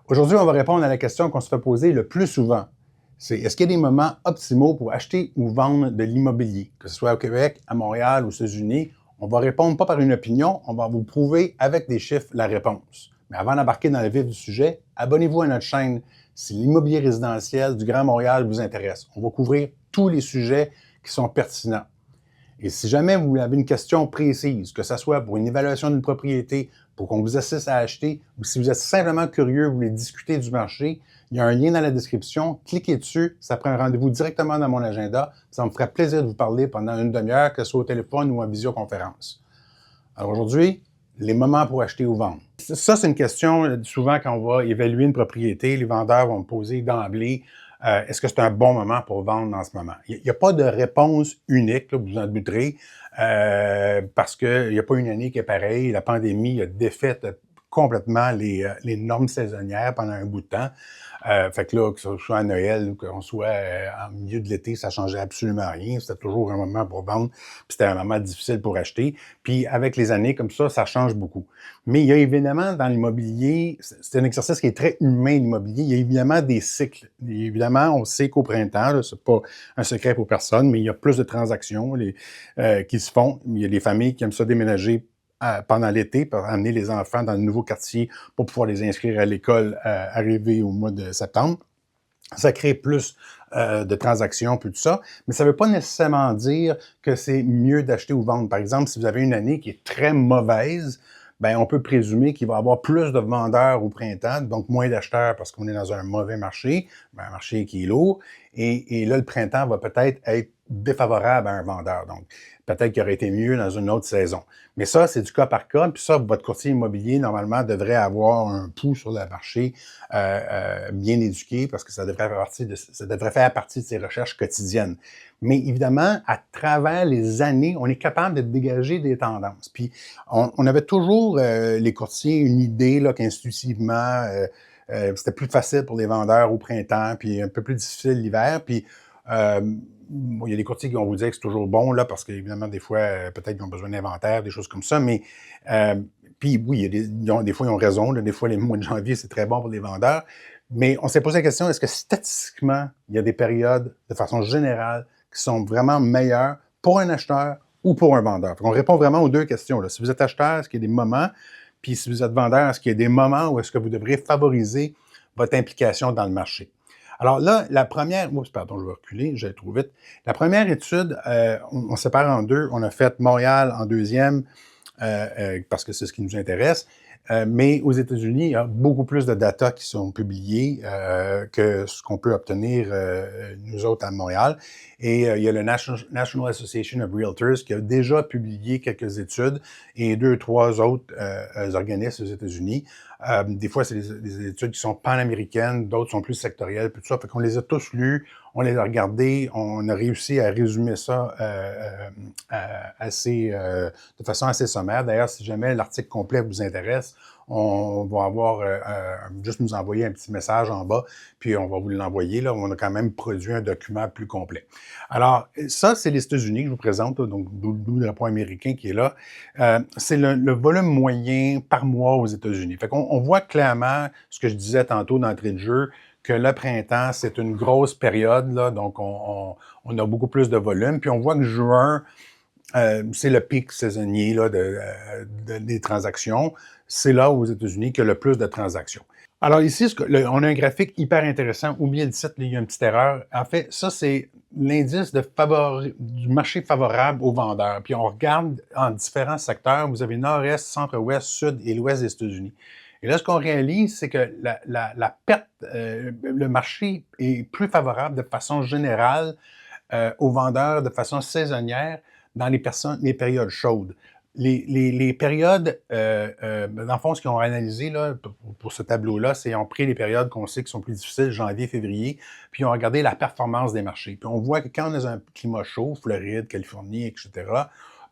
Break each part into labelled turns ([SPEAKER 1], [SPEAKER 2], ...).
[SPEAKER 1] Aujourd'hui, on va répondre à la question qu'on se fait poser le plus souvent. C'est est-ce qu'il y a des moments optimaux pour acheter ou vendre de l'immobilier, que ce soit au Québec, à Montréal ou aux États-Unis? On va répondre pas par une opinion, on va vous prouver avec des chiffres la réponse. Mais avant d'embarquer dans le vif du sujet, abonnez-vous à notre chaîne si l'immobilier résidentiel du Grand Montréal vous intéresse. On va couvrir tous les sujets qui sont pertinents. Et si jamais vous avez une question précise, que ce soit pour une évaluation d'une propriété, pour qu'on vous assiste à acheter, ou si vous êtes simplement curieux, vous voulez discuter du marché, il y a un lien dans la description. Cliquez dessus, ça prend un rendez-vous directement dans mon agenda. Ça me ferait plaisir de vous parler pendant une demi-heure, que ce soit au téléphone ou en visioconférence. Alors aujourd'hui, les moments pour acheter ou vendre. Ça, c'est une question, souvent quand on va évaluer une propriété, les vendeurs vont me poser d'emblée, est-ce que c'est un bon moment pour vendre en ce moment? Il n'y a pas de réponse unique, là, vous en douterez, parce qu'il n'y a pas une année qui est pareille. La pandémie a défait complètement les normes saisonnières pendant un bout de temps. Fait que là, que ce soit à Noël ou qu'on soit en milieu de l'été, ça changeait absolument rien. C'était toujours un moment pour vendre, puis c'était un moment difficile pour acheter. Puis avec les années comme ça change beaucoup. Mais il y a évidemment dans l'immobilier, c'est un exercice qui est très humain, l'immobilier. Il y a évidemment des cycles. Et évidemment, on sait qu'au printemps, c'est pas un secret pour personne, mais il y a plus de transactions qui se font. Il y a des familles qui aiment ça déménager pendant l'été pour amener les enfants dans de nouveaux quartiers pour pouvoir les inscrire à l'école arrivé au mois de septembre. Ça crée plus de transactions, plus tout ça, mais ça ne veut pas nécessairement dire que c'est mieux d'acheter ou vendre. Par exemple, si vous avez une année qui est très mauvaise, ben on peut présumer qu'il va y avoir plus de vendeurs au printemps, donc moins d'acheteurs parce qu'on est dans un mauvais marché, un marché qui est lourd, et là, le printemps va peut-être être défavorable à un vendeur. Donc, peut-être qu'il aurait été mieux dans une autre saison. Mais ça, c'est du cas par cas. Puis ça, votre courtier immobilier, normalement, devrait avoir un pouls sur le marché bien éduqué parce que ça devrait faire partie de ses recherches quotidiennes. Mais évidemment, à travers les années, on est capable de dégager des tendances. Puis, on avait toujours, les courtiers, une idée là, qu'intuitivement, c'était plus facile pour les vendeurs au printemps, puis un peu plus difficile l'hiver. Puis, il y a des courtiers qui vont vous dire que c'est toujours bon, là, parce qu'évidemment, des fois, peut-être qu'ils ont besoin d'inventaire, des choses comme ça, mais puis oui, des fois, ils ont raison. Là, des fois, les mois de janvier, c'est très bon pour les vendeurs. Mais on s'est posé la question, est-ce que statistiquement, il y a des périodes, de façon générale, qui sont vraiment meilleures pour un acheteur ou pour un vendeur? On répond vraiment aux deux questions. Là. Si vous êtes acheteur, est-ce qu'il y a des moments? Puis si vous êtes vendeur, est-ce qu'il y a des moments où est-ce que vous devriez favoriser votre implication dans le marché? Alors là, la première, oups, pardon, je vais reculer, j'allais trop vite. La première étude, on sépare en deux. On a fait Montréal en deuxième, parce que c'est ce qui nous intéresse. Mais aux États-Unis, il y a beaucoup plus de data qui sont publiées que ce qu'on peut obtenir nous autres à Montréal. Et il y a le National Association of Realtors qui a déjà publié quelques études et 2 3 autres organismes aux États-Unis. Des fois, c'est des études qui sont panaméricaines, d'autres sont plus sectorielles, puis tout ça. Fait qu'on les a tous lus, on les a regardés, on a réussi à résumer ça de façon assez sommaire. D'ailleurs, si jamais l'article complet vous intéresse, on va avoir juste nous envoyer un petit message en bas, puis on va vous l'envoyer. Là, on a quand même produit un document plus complet. Alors, ça, c'est les États-Unis que je vous présente, là, donc d'où le rapport américain qui est là. C'est le volume moyen par mois aux États-Unis. Fait qu'on on voit clairement ce que je disais tantôt d'entrée de jeu, que le printemps, c'est une grosse période, là, donc on a beaucoup plus de volume. Puis on voit que juin, c'est le pic saisonnier là, des transactions. C'est là aux États-Unis qu'il y a le plus de transactions. Alors ici, on a un graphique hyper intéressant. Oubliez le titre, il y a une petite erreur. En fait, ça, c'est l'indice du marché favorable aux vendeurs. Puis on regarde en différents secteurs. Vous avez nord-est, centre-ouest, sud et l'ouest des États-Unis. Et là, ce qu'on réalise, c'est que la perte, le marché est plus favorable de façon générale aux vendeurs de façon saisonnière dans les périodes chaudes. Les périodes, dans le fond, ce qu'ils ont analysé là, pour ce tableau-là, c'est qu'ils ont pris les périodes qu'on sait qui sont plus difficiles, janvier, février, puis ils ont regardé la performance des marchés. Puis on voit que quand on a un climat chaud, Floride, Californie, etc.,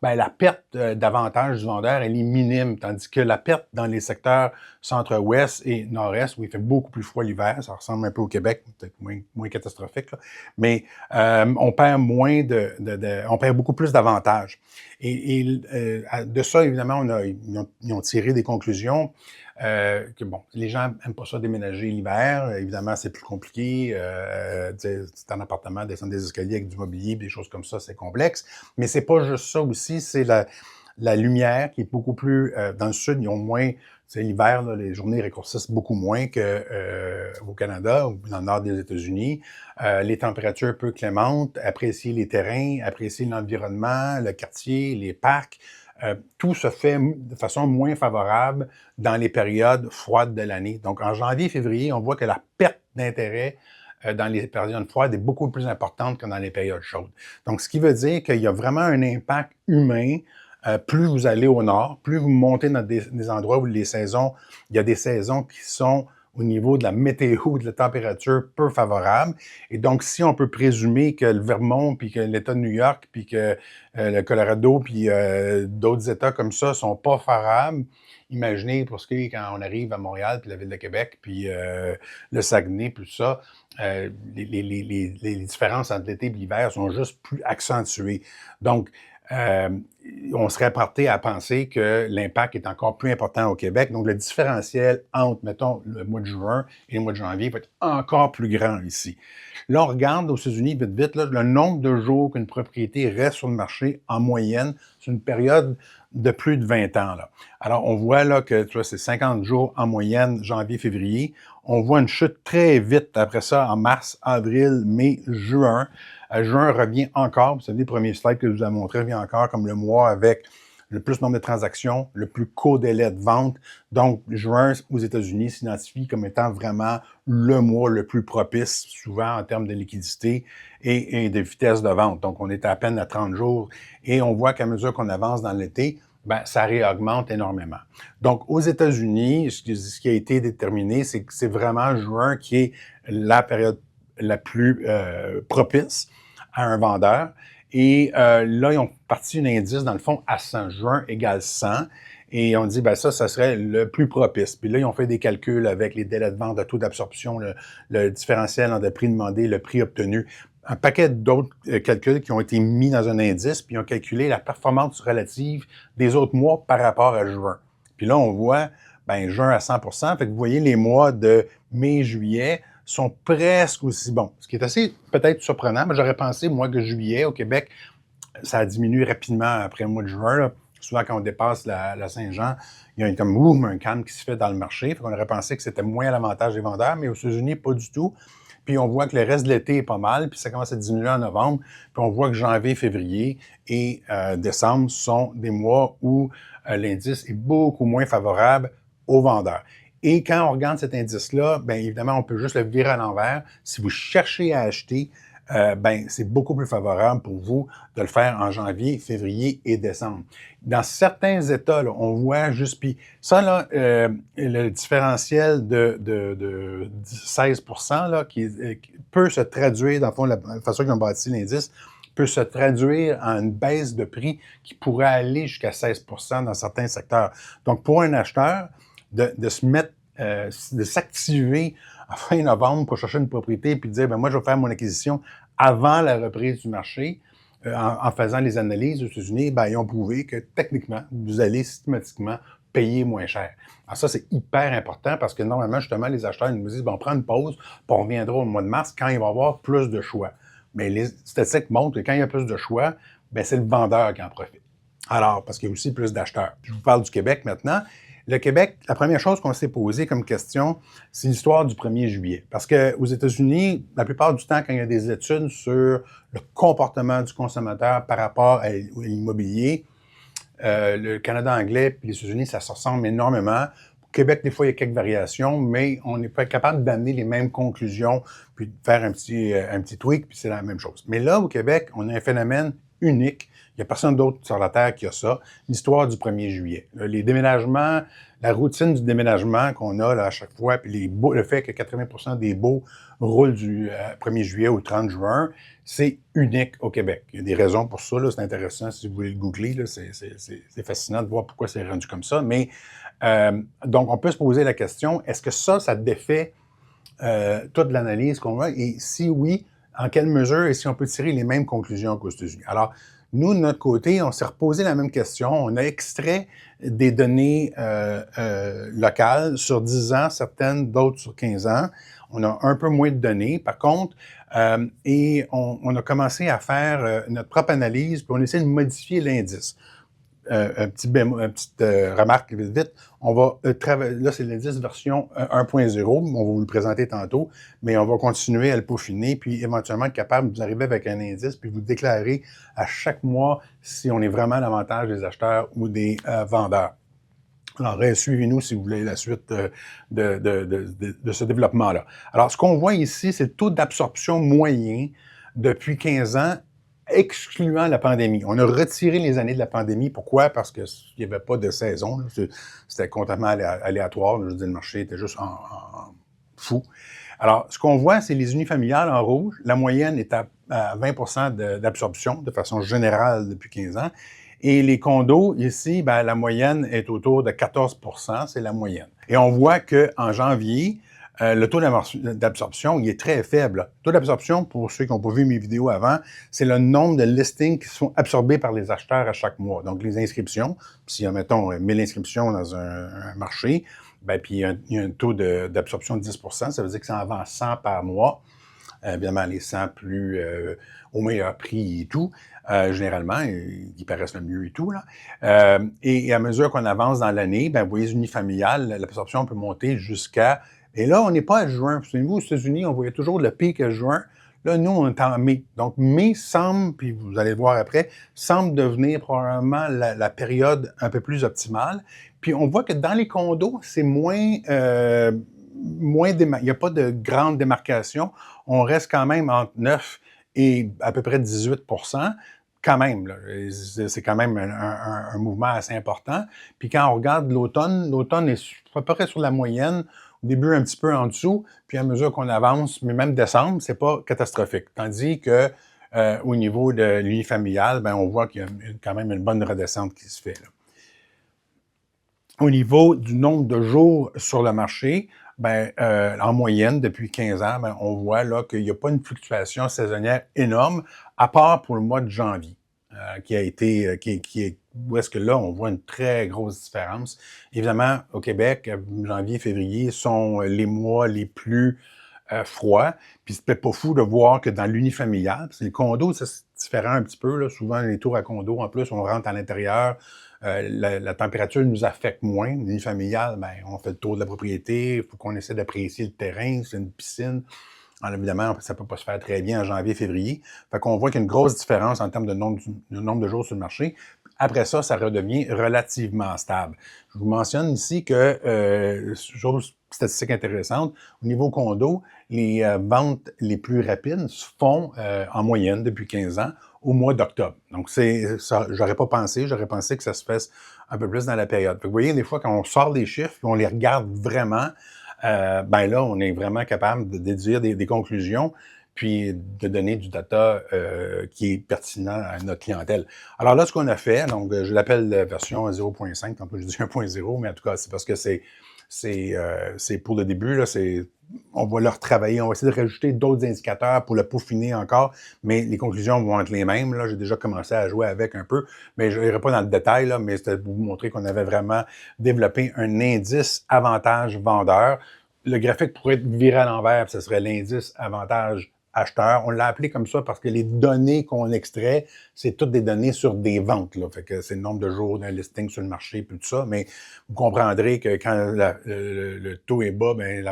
[SPEAKER 1] ben, la perte d'avantage du vendeur, elle est minime, tandis que la perte dans les secteurs centre-ouest et nord-est, où il fait beaucoup plus froid l'hiver, ça ressemble un peu au Québec, peut-être moins catastrophique, là, mais on perd on perd beaucoup plus d'avantages. Et de ça, évidemment, ils ont tiré des conclusions. que bon, les gens n'aiment pas ça déménager l'hiver. Évidemment, c'est plus compliqué. C'est un appartement, descendre des escaliers avec du mobilier, des choses comme ça, c'est complexe. Mais c'est pas juste ça aussi, c'est la lumière qui est beaucoup plus... dans le sud, ils ont moins... C'est l'hiver, là, les journées raccourcissent beaucoup moins qu'au Canada ou dans le nord des États-Unis. Les températures peu clémentes, apprécier les terrains, apprécier l'environnement, le quartier, les parcs. Tout se fait de façon moins favorable dans les périodes froides de l'année. Donc, en janvier, février, on voit que la perte d'intérêt dans les périodes froides est beaucoup plus importante que dans les périodes chaudes. Donc, ce qui veut dire qu'il y a vraiment un impact humain. Plus vous allez au nord, plus vous montez dans des endroits où il y a des saisons qui sont au niveau de la météo, de la température peu favorable. Et donc, si on peut présumer que le Vermont, puis que l'État de New York, puis que le Colorado, puis d'autres États comme ça sont pas favorables, imaginez pour ce qui est quand on arrive à Montréal, puis la Ville de Québec, puis le Saguenay, puis tout ça, les différences entre l'été et l'hiver sont juste plus accentuées. Donc, on serait porté à penser que l'impact est encore plus important au Québec. Donc, le différentiel entre, mettons, le mois de juin et le mois de janvier va être encore plus grand ici. Là, on regarde aux États-Unis, vite, vite, là, le nombre de jours qu'une propriété reste sur le marché en moyenne, c'est une période de plus de 20 ans. Là. Alors, on voit là que tu vois, c'est 50 jours en moyenne, janvier, février. On voit une chute très vite après ça en mars, avril, mai, juin. Juin revient encore, vous savez, le premier slide que je vous ai montré revient encore comme le mois avec le plus nombre de transactions, le plus court délai de vente. Donc, juin aux États-Unis s'identifie comme étant vraiment le mois le plus propice, souvent en termes de liquidité et de vitesse de vente. Donc, on est à peine à 30 jours et on voit qu'à mesure qu'on avance dans l'été, ben, ça réaugmente énormément. Donc, aux États-Unis, ce qui a été déterminé, c'est que c'est vraiment juin qui est la période la plus propice à un vendeur. Et là, ils ont parti un indice, dans le fond, à 100. Juin égale 100. Et on dit, ben ça serait le plus propice. Puis là, ils ont fait des calculs avec les délais de vente, le taux d'absorption, le différentiel entre le prix demandé, le prix obtenu. Un paquet d'autres calculs qui ont été mis dans un indice, puis ils ont calculé la performance relative des autres mois par rapport à juin. Puis là, on voit, ben juin à 100%. Fait que vous voyez, les mois de mai, juillet sont presque aussi bons. Ce qui est assez peut-être surprenant, mais j'aurais pensé, moi, que juillet, au Québec, ça a diminué rapidement après le mois de juin. Là. Souvent, quand on dépasse la Saint-Jean, il y a comme un calme qui se fait dans le marché. Fait qu'on aurait pensé que c'était moins à l'avantage des vendeurs, mais aux États-Unis, pas du tout. Puis on voit que le reste de l'été est pas mal, puis ça commence à diminuer en novembre. Puis on voit que janvier, février et décembre sont des mois où l'indice est beaucoup moins favorable aux vendeurs. Et quand on regarde cet indice-là, bien évidemment, on peut juste le virer à l'envers. Si vous cherchez à acheter, ben c'est beaucoup plus favorable pour vous de le faire en janvier, février et décembre. Dans certains États, là, on voit juste, puis ça, là, le différentiel de 16% là, qui peut se traduire, dans le fond, la façon qu'ils ont bâti l'indice, peut se traduire en une baisse de prix qui pourrait aller jusqu'à 16% dans certains secteurs. Donc, pour un acheteur, de se mettre, de s'activer à fin novembre pour chercher une propriété puis de dire, ben moi, je vais faire mon acquisition avant la reprise du marché, en faisant les analyses aux États-Unis, ben, ils ont prouvé que techniquement, vous allez systématiquement payer moins cher. Alors ça, c'est hyper important parce que normalement, justement, les acheteurs ils nous disent, bon, on prend une pause, puis on reviendra au mois de mars quand il va y avoir plus de choix. Mais les statistiques montrent que quand il y a plus de choix, ben, c'est le vendeur qui en profite. Alors, parce qu'il y a aussi plus d'acheteurs. Je vous parle du Québec maintenant. Le Québec, la première chose qu'on s'est posée comme question, c'est l'histoire du 1er juillet. Parce qu'aux États-Unis, la plupart du temps, quand il y a des études sur le comportement du consommateur par rapport à l'immobilier, le Canada anglais et les États-Unis, ça se ressemble énormément. Au Québec, des fois, il y a quelques variations, mais on n'est pas capable d'amener les mêmes conclusions puis de faire un petit tweak, puis c'est la même chose. Mais là, au Québec, on a un phénomène unique. Il n'y a personne d'autre sur la Terre qui a ça. L'histoire du 1er juillet. Les déménagements, la routine du déménagement qu'on a là, à chaque fois, puis le fait que 80% des baux roulent du 1er juillet au 30 juin, c'est unique au Québec. Il y a des raisons pour ça. Là, c'est intéressant si vous voulez le googler. Là, c'est fascinant de voir pourquoi c'est rendu comme ça. Mais donc, on peut se poser la question, est-ce que ça défait toute l'analyse qu'on a? Et si oui, en quelle mesure et si on peut tirer les mêmes conclusions qu'aux États-Unis? Alors, Nous, de notre côté, on s'est reposé la même question. On a extrait des données locales sur 10 ans, certaines, d'autres sur 15 ans. On a un peu moins de données, par contre, et on a commencé à faire notre propre analyse, puis on essaie de modifier l'indice. Une petite remarque vite, vite. On va travailler, là, c'est l'indice version 1.0, on va vous le présenter tantôt, mais on va continuer à le peaufiner, puis éventuellement être capable de vous arriver avec un indice, puis vous déclarer à chaque mois si on est vraiment à l'avantage des acheteurs ou des vendeurs. Alors, suivez-nous si vous voulez la suite de ce développement-là. Alors, ce qu'on voit ici, c'est le taux d'absorption moyen depuis 15 ans, excluant la pandémie. On a retiré les années de la pandémie. Pourquoi? Parce qu'il n'y avait pas de saison. C'était complètement aléatoire. Je veux dire, le marché était juste en fou. Alors, ce qu'on voit, c'est les unifamiliales en rouge. La moyenne est à 20 d'absorption de façon générale depuis 15 ans. Et les condos, ici, ben, la moyenne est autour de 14 %, c'est la moyenne. Et on voit qu'en janvier, le taux d'absorption, il est très faible. Le taux d'absorption, pour ceux qui n'ont pas vu mes vidéos avant, c'est le nombre de listings qui sont absorbés par les acheteurs à chaque mois. Donc, les inscriptions, si, mettons, 1000 inscriptions dans un marché, ben, puis il y a un taux d'absorption de 10 %, ça veut dire que ça en vend 100 par mois. Évidemment, les 100 plus au meilleur prix et tout, généralement, ils paraissent le mieux et tout. Là. Et à mesure qu'on avance dans l'année, ben, vous voyez, les unifamiliales, l'absorption peut monter jusqu'à... Et là, on n'est pas à juin. Souvenez-vous, aux États-Unis, on voyait toujours le pic à juin. Là, nous, on est en mai. Donc, mai semble, puis vous allez le voir après, semble devenir probablement la période un peu plus optimale. Puis on voit que dans les condos, c'est moins il n'y a pas de grande démarcation. On reste quand même entre 9 et à peu près 18 % quand même. C'est quand même un mouvement assez important. Puis quand on regarde l'automne est à peu près sur la moyenne. Au début, un petit peu en dessous, puis à mesure qu'on avance, mais même décembre, c'est pas catastrophique. Tandis que au niveau de l'unifamilial, ben, on voit qu'il y a quand même une bonne redescente qui se fait. Là. Au niveau du nombre de jours sur le marché, ben, en moyenne, depuis 15 ans, ben, on voit là qu'il n'y a pas une fluctuation saisonnière énorme, à part pour le mois de janvier, qui a été, où est-ce que là, on voit une très grosse différence. Évidemment, au Québec, janvier, février sont les mois les plus froids, puis c'est peut-être pas fou de voir que dans l'unifamilial, c'est le condo, c'est différent un petit peu, là, souvent les tours à condo, en plus, on rentre à l'intérieur, la température nous affecte moins. L'unifamilial, ben, on fait le tour de la propriété, il faut qu'on essaie d'apprécier le terrain, c'est une piscine. Alors, évidemment, ça ne peut pas se faire très bien en janvier, février. Fait qu'on voit qu'il y a une grosse différence en termes de nombre de jours sur le marché. Après ça, ça redevient relativement stable. Je vous mentionne ici que, chose statistique intéressante, au niveau condo, les ventes les plus rapides se font en moyenne depuis 15 ans au mois d'octobre. Donc, ça, j'aurais pas pensé, j'aurais pensé que ça se fasse un peu plus dans la période. Fait que vous voyez, des fois, quand on sort des chiffres, puis on les regarde vraiment, ben là, on est vraiment capable de déduire des conclusions, puis de donner du data qui est pertinent à notre clientèle. Alors là, ce qu'on a fait, donc je l'appelle version 0.5, tantôt je dis 1.0, mais en tout cas, c'est parce que c'est pour le début, là, on va le retravailler, on va essayer de rajouter d'autres indicateurs pour le peaufiner encore, mais les conclusions vont être les mêmes. Là, j'ai déjà commencé à jouer avec un peu, mais je n'irai pas dans le détail, là, mais c'était pour vous montrer qu'on avait vraiment développé un indice avantage vendeur. Le graphique pourrait être viré à l'envers, ce serait l'indice avantage acheteur. On l'a appelé comme ça parce que les données qu'on extrait, c'est toutes des données sur des ventes. Là. Fait que c'est le nombre de jours d'un listing sur le marché, puis tout ça. Mais vous comprendrez que quand le taux est bas, ben,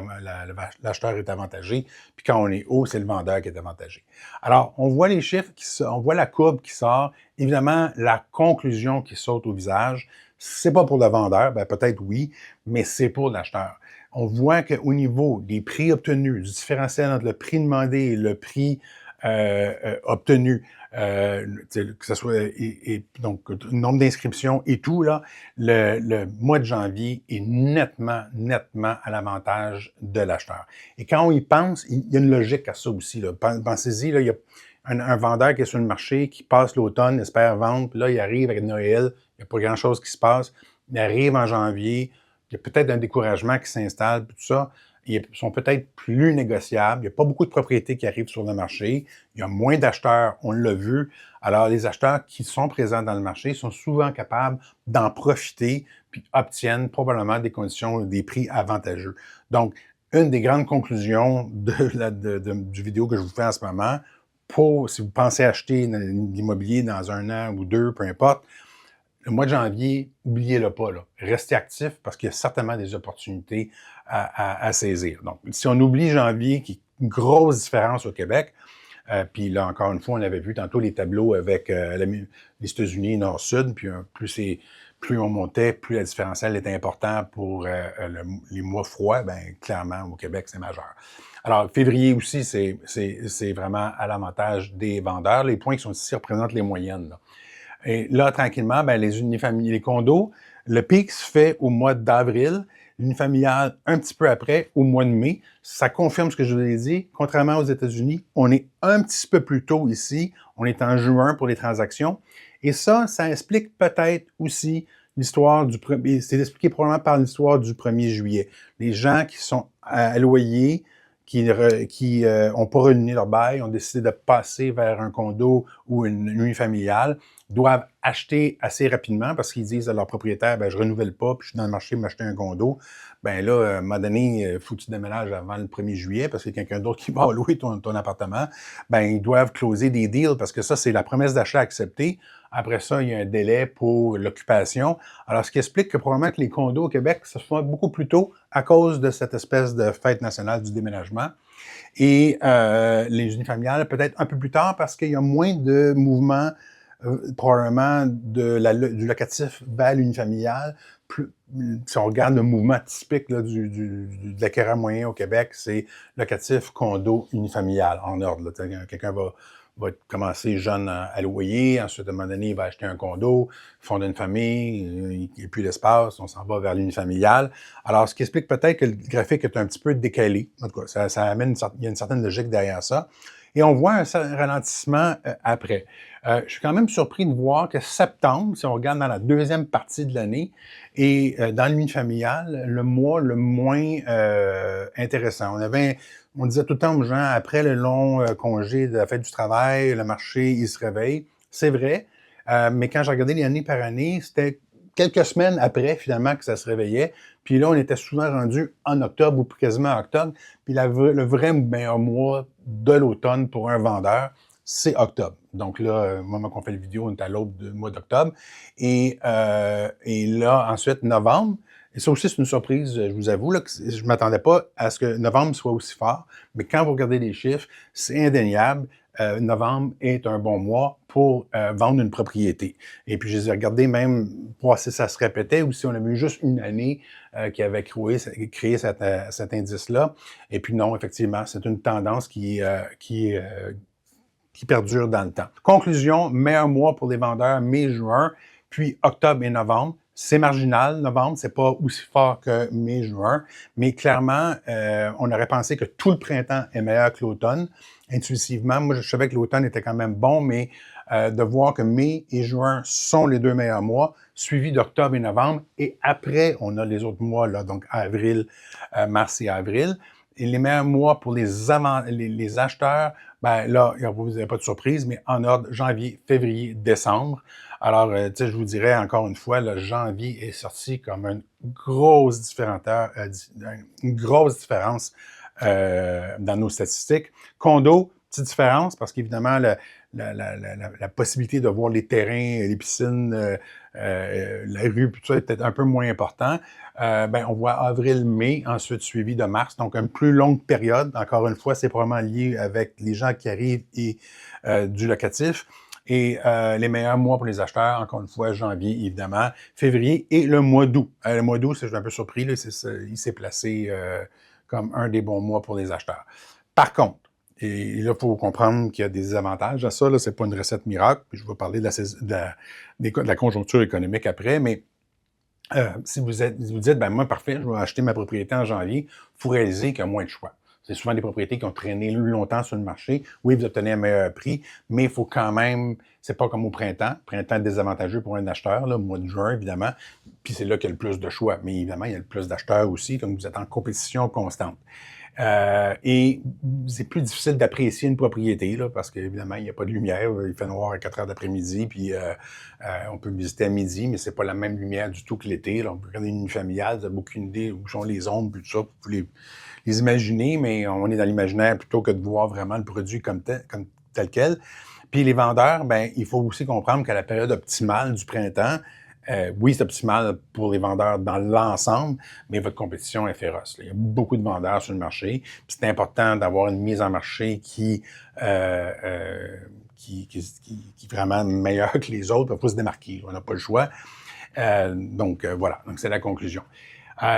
[SPEAKER 1] l'acheteur est avantagé. Puis quand on est haut, c'est le vendeur qui est avantagé. Alors, on voit les chiffres, on voit la courbe qui sort. Évidemment, la conclusion qui saute au visage, c'est pas pour le vendeur, ben peut-être oui, mais c'est pour l'acheteur. On voit qu'au niveau des prix obtenus, du différentiel entre le prix demandé et le prix obtenu, que ce soit donc le nombre d'inscriptions et tout, là, le mois de janvier est nettement à l'avantage de l'acheteur. Et quand on y pense, il y a une logique à ça aussi. Là. Pensez-y, là, il y a un vendeur qui est sur le marché, qui passe l'automne, espère vendre, puis là, il arrive avec Noël, il n'y a pas grand-chose qui se passe. Il arrive en janvier, il y a peut-être un découragement qui s'installe, puis tout ça. ils sont peut-être plus négociables. Il n'y a pas beaucoup de propriétés qui arrivent sur le marché. Il y a moins d'acheteurs, on l'a vu. Alors, les acheteurs qui sont présents dans le marché sont souvent capables d'en profiter puis obtiennent probablement des conditions, des prix avantageux. Donc, une des grandes conclusions du vidéo que je vous fais en ce moment, si vous pensez acheter l'immobilier dans 1 an ou 2, peu importe, le mois de janvier, oubliez-le pas, là. Restez actif parce qu'il y a certainement des opportunités à saisir. Donc, si on oublie janvier, qui est une grosse différence au Québec, puis là, encore une fois, on avait vu tantôt les tableaux avec les États-Unis nord-sud, puis plus on montait, plus la différentielle était importante pour les mois froids. Bien, clairement, au Québec, c'est majeur. Alors, février aussi, c'est vraiment à l'avantage des vendeurs. Les points qui sont ici représentent les moyennes, là. Et là, tranquillement, ben, les unifamiliales, les condos, le pic se fait au mois d'avril, l'unifamilial un petit peu après, au mois de mai. Ça confirme ce que je vous ai dit. Contrairement aux États-Unis, on est un petit peu plus tôt ici. On est en juin pour les transactions. Et ça explique peut-être aussi l'histoire du premier. C'est expliqué probablement par l'histoire du 1er juillet. Les gens qui sont à loyer, qui ont pas renouvelé leur bail, ont décidé de passer vers un condo ou une unifamiliale, doivent acheter assez rapidement parce qu'ils disent à leur propriétaire, ben je renouvelle pas, puis je suis dans le marché m'acheter un condo. Ben là, à un moment donné, il faut que tu déménages avant le 1er juillet parce qu'il y a quelqu'un d'autre qui va louer ton appartement. Ben ils doivent closer des deals parce que ça, c'est la promesse d'achat acceptée. Après ça, il y a un délai pour l'occupation. Alors, ce qui explique que probablement que les condos au Québec se font beaucoup plus tôt à cause de cette espèce de fête nationale du déménagement. Et les unifamiliales, peut-être un peu plus tard parce qu'il y a moins de mouvements probablement du locatif vers l'unifamilial. Si on regarde le mouvement typique là, de l'acquéreur moyen au Québec, c'est locatif, condo, unifamilial, en ordre. Quelqu'un va commencer jeune à loyer, ensuite, à un moment donné, il va acheter un condo, fonder une famille, il n'y a plus d'espace, on s'en va vers l'unifamilial. Alors, ce qui explique peut-être que le graphique est un petit peu décalé. En tout cas, ça amène il y a une certaine logique derrière ça. Et on voit un ralentissement après. Je suis quand même surpris de voir que septembre, si on regarde dans la deuxième partie de l'année, et dans l'unifamilial, le mois le moins intéressant. On disait tout le temps aux gens, après le long congé de la fête du travail, le marché, il se réveille. C'est vrai, mais quand j'ai regardé les années par année, c'était quelques semaines après, finalement, que ça se réveillait. Puis là, on était souvent rendu en octobre ou quasiment en octobre. Puis le vrai meilleur mois de l'automne pour un vendeur, c'est octobre. Donc là, au moment qu'on fait la vidéo, on est à l'aube du mois d'octobre. Et là, ensuite, novembre. Et ça aussi, c'est une surprise, je vous avoue, là, que je ne m'attendais pas à ce que novembre soit aussi fort. Mais quand vous regardez les chiffres, c'est indéniable. Novembre est un bon mois pour vendre une propriété. Et puis, je les ai regardés même pour voir si ça se répétait ou si on avait eu juste une année qui avait créé cet indice-là. Et puis non, effectivement, c'est une tendance qui perdure dans le temps. Conclusion, meilleur mois pour les vendeurs, mai-juin, puis octobre et novembre. C'est marginal, novembre, c'est pas aussi fort que mai-juin, mais clairement, on aurait pensé que tout le printemps est meilleur que l'automne. Intuitivement, moi, je savais que l'automne était quand même bon, mais de voir que mai et juin sont les 2 meilleurs mois, suivis d'octobre et novembre, et après, on a les autres mois, là, donc avril, mars et avril. Et les meilleurs mois pour les acheteurs, ben là, vous n'avez pas de surprise, mais en ordre, janvier, février, décembre. Alors, tu sais, je vous dirais encore une fois, le janvier est sorti comme une grosse différence dans nos statistiques. Condo, petite différence, parce qu'évidemment, la possibilité de voir les terrains, les piscines, la rue, tout ça est peut-être un peu moins important. On voit avril-mai, ensuite suivi de mars, donc une plus longue période. Encore une fois, c'est probablement lié avec les gens qui arrivent et du locatif. Et les meilleurs mois pour les acheteurs, encore une fois, janvier, évidemment, février et le mois d'août. Le mois d'août, je suis un peu surpris, là, il s'est placé comme un des bons mois pour les acheteurs. Par contre, et là, il faut comprendre qu'il y a des avantages à ça. Ce n'est pas une recette miracle. Puis je vais parler de la conjoncture économique après. Mais si vous dites, ben moi, parfait, je vais acheter ma propriété en janvier, il faut réaliser qu'il y a moins de choix. C'est souvent des propriétés qui ont traîné longtemps sur le marché. Oui, vous obtenez un meilleur prix, mais il faut quand même, c'est pas comme au printemps. Printemps désavantageux pour un acheteur, là, au mois de juin, évidemment. Puis c'est là qu'il y a le plus de choix. Mais évidemment, il y a le plus d'acheteurs aussi, comme vous êtes en compétition constante. Et c'est plus difficile d'apprécier une propriété, là, parce qu'évidemment, il n'y a pas de lumière. Il fait noir à 4 heures d'après-midi, puis on peut visiter à midi, mais c'est pas la même lumière du tout que l'été. Là. On peut regarder une nuit familiale, vous n'avez aucune idée où sont les ombres, puis tout ça. Vous pouvez les imaginer, mais on est dans l'imaginaire plutôt que de voir vraiment le produit comme tel quel. Puis les vendeurs, ben, il faut aussi comprendre qu'à la période optimale du printemps, oui, c'est optimal pour les vendeurs dans l'ensemble, mais votre compétition est féroce. Là. Il y a beaucoup de vendeurs sur le marché. Puis c'est important d'avoir une mise en marché qui est vraiment meilleure que les autres. Il faut se démarquer. On n'a pas le choix. Donc, voilà. Donc, c'est la conclusion.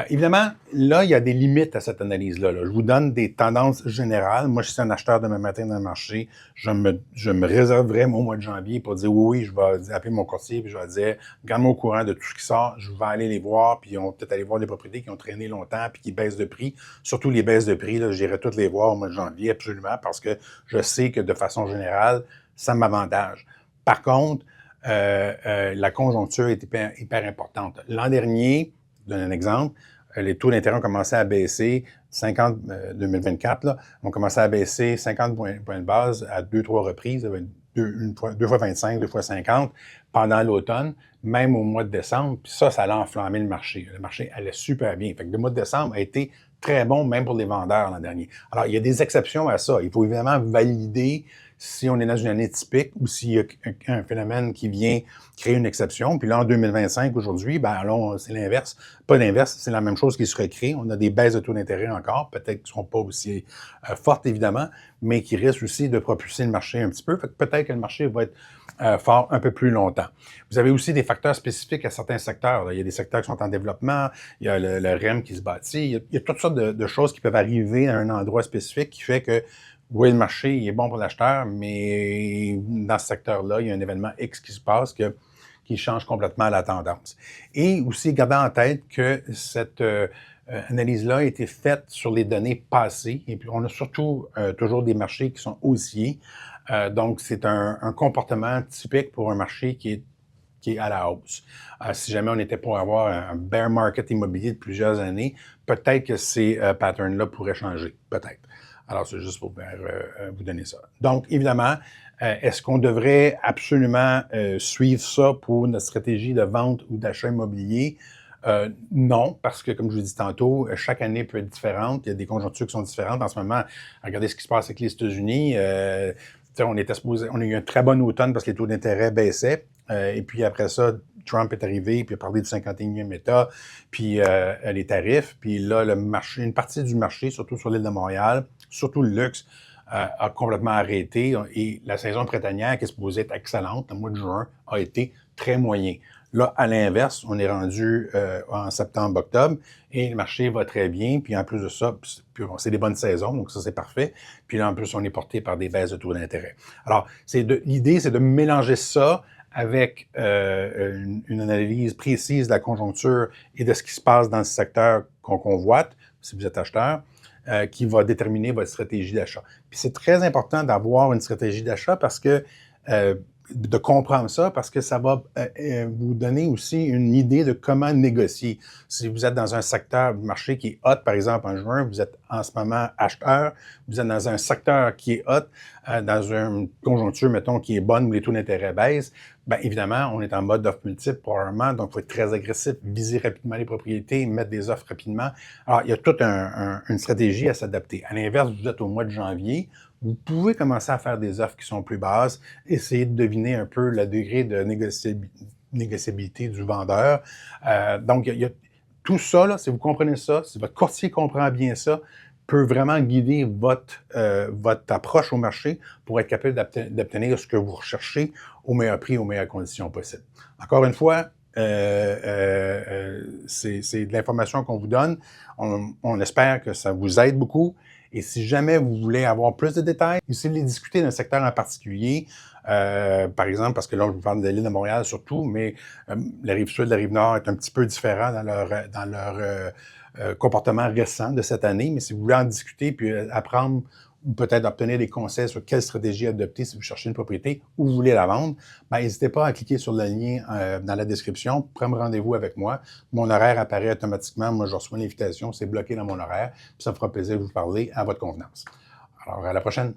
[SPEAKER 1] Évidemment, là, il y a des limites à cette analyse-là. Là. Je vous donne des tendances générales. Moi, je suis un acheteur demain matin dans le marché. Je me réserverai au mois de janvier pour dire oui, je vais appeler mon courtier et je vais dire garde-moi au courant de tout ce qui sort. Je vais aller les voir, puis on va peut-être aller voir des propriétés qui ont traîné longtemps puis qui baissent de prix. Surtout les baisses de prix, là, j'irai toutes les voir au mois de janvier, absolument, parce que je sais que de façon générale, ça m'avantage. Par contre, la conjoncture est hyper importante. L'an dernier, je donne un exemple, les taux d'intérêt ont commencé à baisser, 2024, là, ont commencé à baisser 50 points de base à 2-3 reprises, deux fois 25, 2 fois 50, pendant l'automne, même au mois de décembre. Puis ça a enflammé le marché. Le marché allait super bien. Fait que le mois de décembre a été très bon, même pour les vendeurs l'an dernier. Alors, il y a des exceptions à ça. Il faut évidemment valider si on est dans une année typique ou s'il y a un phénomène qui vient créer une exception. Puis là, en 2025, aujourd'hui, ben alors, c'est l'inverse. Pas l'inverse, c'est la même chose qui se recrée. On a des baisses de taux d'intérêt encore, peut-être qui ne seront pas aussi fortes, évidemment, mais qui risquent aussi de propulser le marché un petit peu. Fait que peut-être que le marché va être fort un peu plus longtemps. Vous avez aussi des facteurs spécifiques à certains secteurs. Là. Il y a des secteurs qui sont en développement, il y a le REM qui se bâtit, il y a toutes sortes de choses qui peuvent arriver à un endroit spécifique qui fait que oui, le marché il est bon pour l'acheteur, mais dans ce secteur-là, il y a un événement X qui se passe qui change complètement la tendance. Et aussi, gardez en tête que cette analyse-là a été faite sur les données passées, et puis on a surtout toujours des marchés qui sont haussiers. Donc, c'est un comportement typique pour un marché qui est à la hausse. Si jamais on était pour avoir un bear market immobilier de plusieurs années, peut-être que ces patterns-là pourraient changer, peut-être. Alors, c'est juste pour vous donner ça. Donc, évidemment, est-ce qu'on devrait absolument suivre ça pour notre stratégie de vente ou d'achat immobilier? Non, parce que, comme je vous dis tantôt, chaque année peut être différente. Il y a des conjonctures qui sont différentes. En ce moment, regardez ce qui se passe avec les États-Unis. On a eu un très bon automne parce que les taux d'intérêt baissaient. Et puis après ça, Trump est arrivé, puis il a parlé du 51e État, puis les tarifs. Puis là, le marché, une partie du marché, surtout sur l'île de Montréal, surtout le luxe, a complètement arrêté. Et la saison printanière, qui est supposée être excellente, le mois de juin, a été très moyen. Là, à l'inverse, on est rendu en septembre-octobre et le marché va très bien. Puis en plus de ça, c'est des bonnes saisons, donc ça, c'est parfait. Puis là, en plus, on est porté par des baisses de taux d'intérêt. Alors, l'idée, c'est de mélanger ça avec une analyse précise de la conjoncture et de ce qui se passe dans le secteur qu'on convoite, si vous êtes acheteur, qui va déterminer votre stratégie d'achat. Puis c'est très important d'avoir une stratégie d'achat parce que de comprendre ça parce que ça va vous donner aussi une idée de comment négocier. Si vous êtes dans un secteur du marché qui est hot, par exemple en juin, vous êtes en ce moment acheteur, vous êtes dans un secteur qui est hot, dans une conjoncture, mettons, qui est bonne où les taux d'intérêt baissent, bien évidemment, on est en mode d'offre multiple probablement, donc il faut être très agressif, viser rapidement les propriétés, mettre des offres rapidement. Alors, il y a toute une stratégie à s'adapter. À l'inverse, vous êtes au mois de janvier, vous pouvez commencer à faire des offres qui sont plus basses, essayer de deviner un peu le degré de négociabilité du vendeur. Donc, il y a tout ça, là, si vous comprenez ça, si votre courtier comprend bien ça, peut vraiment guider votre approche au marché pour être capable d'obtenir ce que vous recherchez au meilleur prix, aux meilleures conditions possibles. Encore une fois, C'est de l'information qu'on vous donne. On espère que ça vous aide beaucoup. Et si jamais vous voulez avoir plus de détails, ou si vous voulez discuter d'un secteur en particulier, par exemple, parce que là, je vous parle de l'île de Montréal surtout, mais la rive sud, la rive nord est un petit peu différent dans leur comportement récent de cette année. Mais si vous voulez en discuter puis apprendre ou peut-être obtenir des conseils sur quelle stratégie adopter si vous cherchez une propriété ou vous voulez la vendre, ben, n'hésitez pas à cliquer sur le lien dans la description, prendre rendez-vous avec moi. Mon horaire apparaît automatiquement. Moi, je reçois l'invitation, c'est bloqué dans mon horaire, puis ça me fera plaisir de vous parler à votre convenance. Alors, à la prochaine.